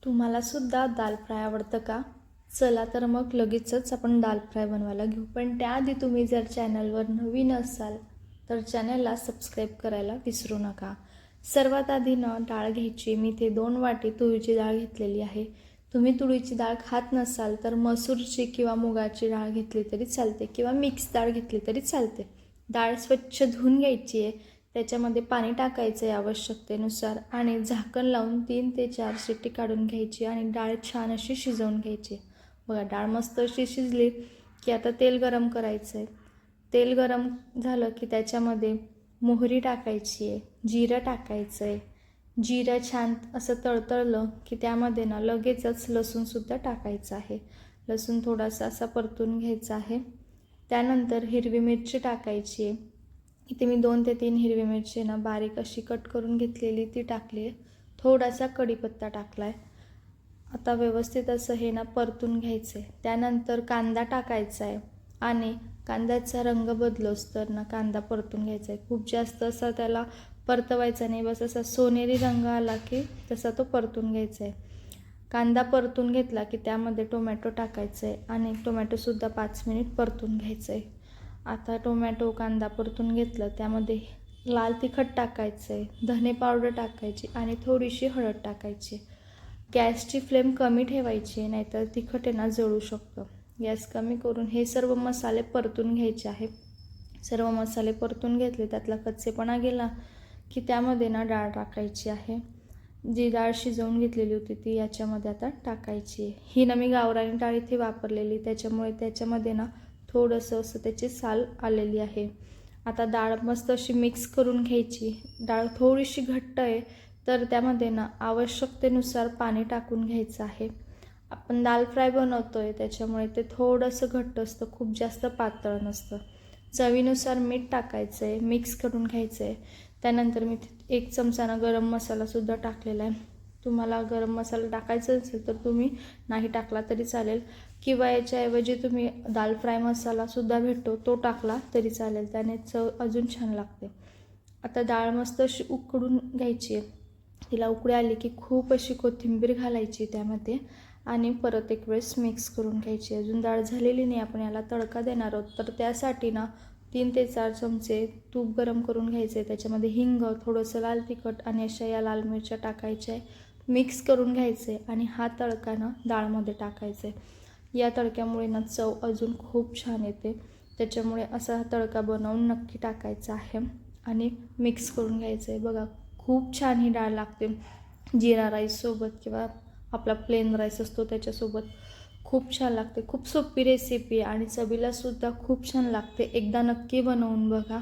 तुम्हाला सुद्धा दाल फ्राय आवडतं का? चला तर मग लगेचच आपण दाल फ्राय बनवायला घेऊ. पण त्याआधी तुम्ही जर चॅनलवर नवीन असाल तर चॅनलला सबस्क्राईब करायला विसरू नका. सर्वात आधी डाळ घ्यायची. मी ते 2 वाटी तुरीची डाळ घेतलेली आहे. तुम्ही तुरीची डाळ खात नसाल तर मसूरची किंवा मुगाची डाळ घेतली तरी चालते किंवा मिक्स डाळ घेतली तरी चालते. डाळ स्वच्छ धुवून घ्यायची आहे. त्याच्यामध्ये पाणी टाकायचं आहे आवश्यकतेनुसार आणि झाकण लावून 3 ते 4 शिट्टी काढून घ्यायची आणि डाळ छान अशी शिजवून घ्यायची. बघा डाळ मस्त अशी शिजली की आता तेल गरम करायचं आहे. तेल गरम झालं की त्याच्यामध्ये मोहरी टाकायची आहे, जिरं टाकायचं आहे. जिरं छान असं तळतळलं की त्यामध्ये लगेचच लसूणसुद्धा टाकायचं आहे. लसूण थोडासा असा परतून घ्यायचा आहे. त्यानंतर हिरवी मिरची टाकायची आहे. इथे मी 2 ते 3 हिरवी मिरची बारीक अशी कट करून घेतलेली ती टाकली आहे. थोडासा कढीपत्ता टाकला आहे. आता व्यवस्थित असं परतून घ्यायचं आहे. त्यानंतर कांदा टाकायचा आहे आणि कांद्याचा रंग बदलोस तर कांदा परतून घ्यायचा आहे. खूप जास्त असा त्याला परतवायचा नाही, बस असा सोनेरी रंग आला की तसा तो परतून घ्यायचा आहे. कांदा परतून घेतला की त्यामध्ये टोमॅटो टाकायचं आहे आणि टोमॅटोसुद्धा 5 मिनिट परतून घ्यायचं आहे. आता टोमॅटो कांदा परतून घेतलं, त्यामध्ये लाल तिखट टाकायचं आहे, धने पावडर टाकायची आणि थोडीशी हळद टाकायची. गॅसची फ्लेम कमी ठेवायची, नाहीतर तिखट जळू शकतं. गॅस कमी करून हे सर्व मसाले परतून घ्यायचे आहे. सर्व मसाले परतून घेतले, त्यातला कच्चेपणा गेला की त्यामध्ये डाळ टाकायची आहे. जी डाळ शिजवून घेतलेली होती ती याच्यामध्ये आता टाकायची आहे. ही मी गावरानी डाळ इथे वापरलेली, त्याच्यामुळे त्याच्यामध्ये थोडंसं असं त्याची साल आलेली आहे. आता डाळ मस्त अशी मिक्स करून घ्यायची. डाळ थोडीशी घट्ट आहे तर त्यामध्ये आवश्यकतेनुसार पाणी टाकून घ्यायचं आहे. आपण दाल फ्राय बनवतोय त्याच्यामुळे ते थोडंसं घट्ट असतं, खूप जास्त पातळ नसतं. चवीनुसार मीठ टाकायचं आहे, मिक्स करून घ्यायचं आहे. त्यानंतर मी 1 चमचा गरम मसालासुद्धा टाकलेला आहे. तुम्हाला गरम मसाला टाकायचा असेल तर तुम्ही नाही टाकला तरी चालेल किंवा याच्याऐवजी तुम्ही दाल फ्राय मसालासुद्धा भेटतो तो टाकला तरी चालेल, त्याने चव अजून छान लागते. आता डाळ मस्त अशी उकळून घ्यायची आहे. तिला उकळी आली की खूप अशी कोथिंबीर घालायची त्यामध्ये आणि परत एक वेळेस मिक्स करून घ्यायची. अजून डाळ झालेली नाही, आपण याला तडका देणार आहोत, तर त्यासाठी 3 ते 4 चमचे तूप गरम करून घ्यायचे. त्याच्यामध्ये हिंग, थोडंसं लाल तिखट आणि अशा या लाल मिरच्या टाकायच्या आहे. मिक्स करून घ्यायचे आणि हा तडका डाळमध्ये टाकायचा आहे. या तडक्यामुळे चव अजून खूप छान येते. त्याच्यामुळे असा हा तडका बनवून नक्की टाकायचा आहे आणि मिक्स करून घ्यायचं आहे. बघा खूप छान ही डाळ लागते. जिरा राईससोबत किंवा आपला प्लेन राईस असतो त्याच्यासोबत खूप छान लागते. खूप सोपी रेसिपी आणि चवीलासुद्धा खूप छान लागते. एकदा नक्की बनवून बघा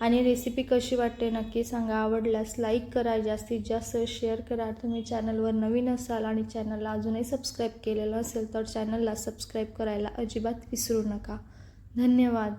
आणि रेसिपी कशी वाटते नक्की सांगा. आवडल्यास लाईक करा, जास्तीत जास्त शेअर करा. तुम्ही चॅनलवर नवीन असाल आणि चॅनलला अजूनही सबस्क्राईब केलेलं असेल तर चॅनलला सबस्क्राईब करायला अजिबात विसरू नका. धन्यवाद.